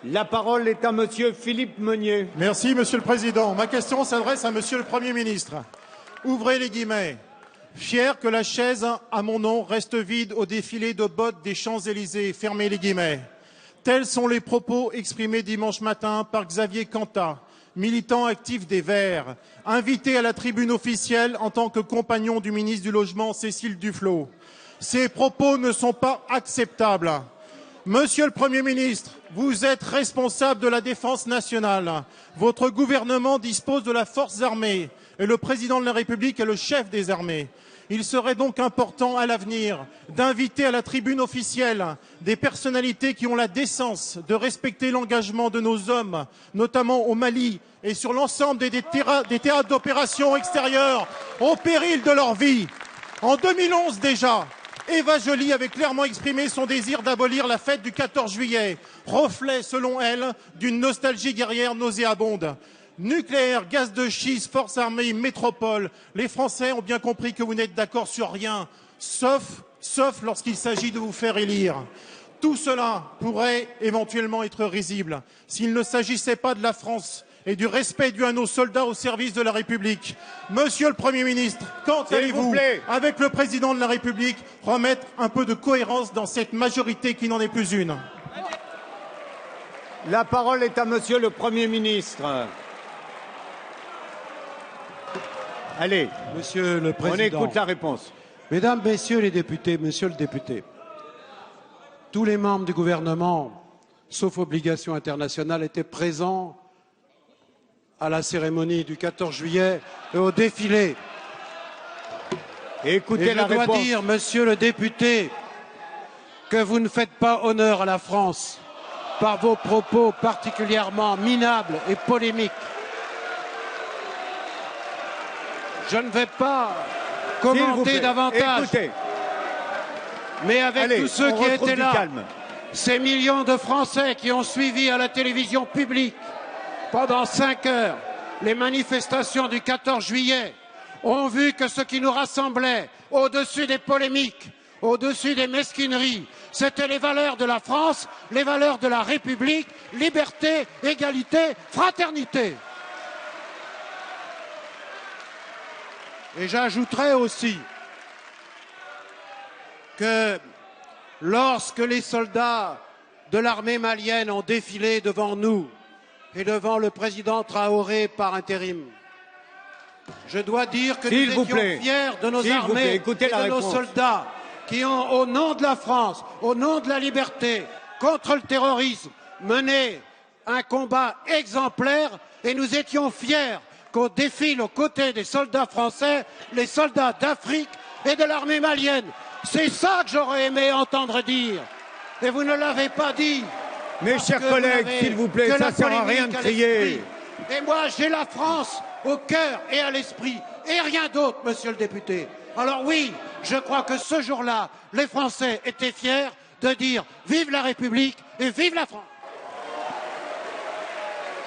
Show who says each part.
Speaker 1: La parole est à Monsieur Philippe Meunier.
Speaker 2: Merci, Monsieur le Président. Ma question s'adresse à Monsieur le Premier ministre. Ouvrez les guillemets. Fier que la chaise à mon nom reste vide au défilé de bottes des Champs-Élysées. Fermez les guillemets. Tels sont les propos exprimés dimanche matin par Xavier Cantat, militant actif des Verts, invité à la tribune officielle en tant que compagnon du ministre du Logement Cécile Duflot. Ces propos ne sont pas acceptables. Monsieur le Premier ministre, vous êtes responsable de la défense nationale. Votre gouvernement dispose de la force armée et le président de la République est le chef des armées. Il serait donc important à l'avenir d'inviter à la tribune officielle des personnalités qui ont la décence de respecter l'engagement de nos hommes, notamment au Mali et sur l'ensemble des théâtres d'opérations extérieures au péril de leur vie. En 2011 déjà, Eva Joly avait clairement exprimé son désir d'abolir la fête du 14 juillet, reflet, selon elle, d'une nostalgie guerrière nauséabonde. Nucléaire, gaz de schiste, forces armées, métropole, les Français ont bien compris que vous n'êtes d'accord sur rien, sauf lorsqu'il s'agit de vous faire élire. Tout cela pourrait éventuellement être risible s'il ne s'agissait pas de la France et du respect dû à nos soldats au service de la République. Monsieur le Premier ministre, quand allez-vous, avec le Président de la République, remettre un peu de cohérence dans cette majorité qui n'en est plus une?
Speaker 1: La parole est à Monsieur le Premier ministre. Allez,
Speaker 3: Monsieur le Président,
Speaker 1: on écoute la réponse.
Speaker 3: Mesdames, Messieurs les députés, Monsieur le député, tous les membres du gouvernement, sauf obligation internationale, étaient présents à la cérémonie du 14 juillet et au défilé.
Speaker 1: Écoutez
Speaker 3: et je dois dire, Monsieur le député, que vous ne faites pas honneur à la France par vos propos particulièrement minables et polémiques. Je ne vais pas commenter davantage,
Speaker 1: écoutez.
Speaker 3: Mais avec tous ceux qui étaient là,
Speaker 1: calme.
Speaker 3: ces millions de Français qui ont suivi à la télévision publique pendant 5 heures les manifestations du 14 juillet, ont vu que ce qui nous rassemblait, au-dessus des polémiques, au-dessus des mesquineries, c'était les valeurs de la France, les valeurs de la République, liberté, égalité, fraternité. Et j'ajouterai aussi que lorsque les soldats de l'armée malienne ont défilé devant nous et devant le président Traoré par intérim, je dois dire que nous étions fiers de nos armées et de nos soldats qui ont, au nom de la France, au nom de la liberté, contre le terrorisme, mené un combat exemplaire, et nous étions fiers qu'on défile aux côtés des soldats français, les soldats d'Afrique et de l'armée malienne. C'est ça que j'aurais aimé entendre dire. Et vous ne l'avez pas dit.
Speaker 1: Mes chers collègues, s'il vous plaît, ça ne sert à rien de crier.
Speaker 3: Et moi, j'ai la France au cœur et à l'esprit, et rien d'autre, monsieur le député. Alors oui, je crois que ce jour-là, les Français étaient fiers de dire « Vive la République et vive la France !»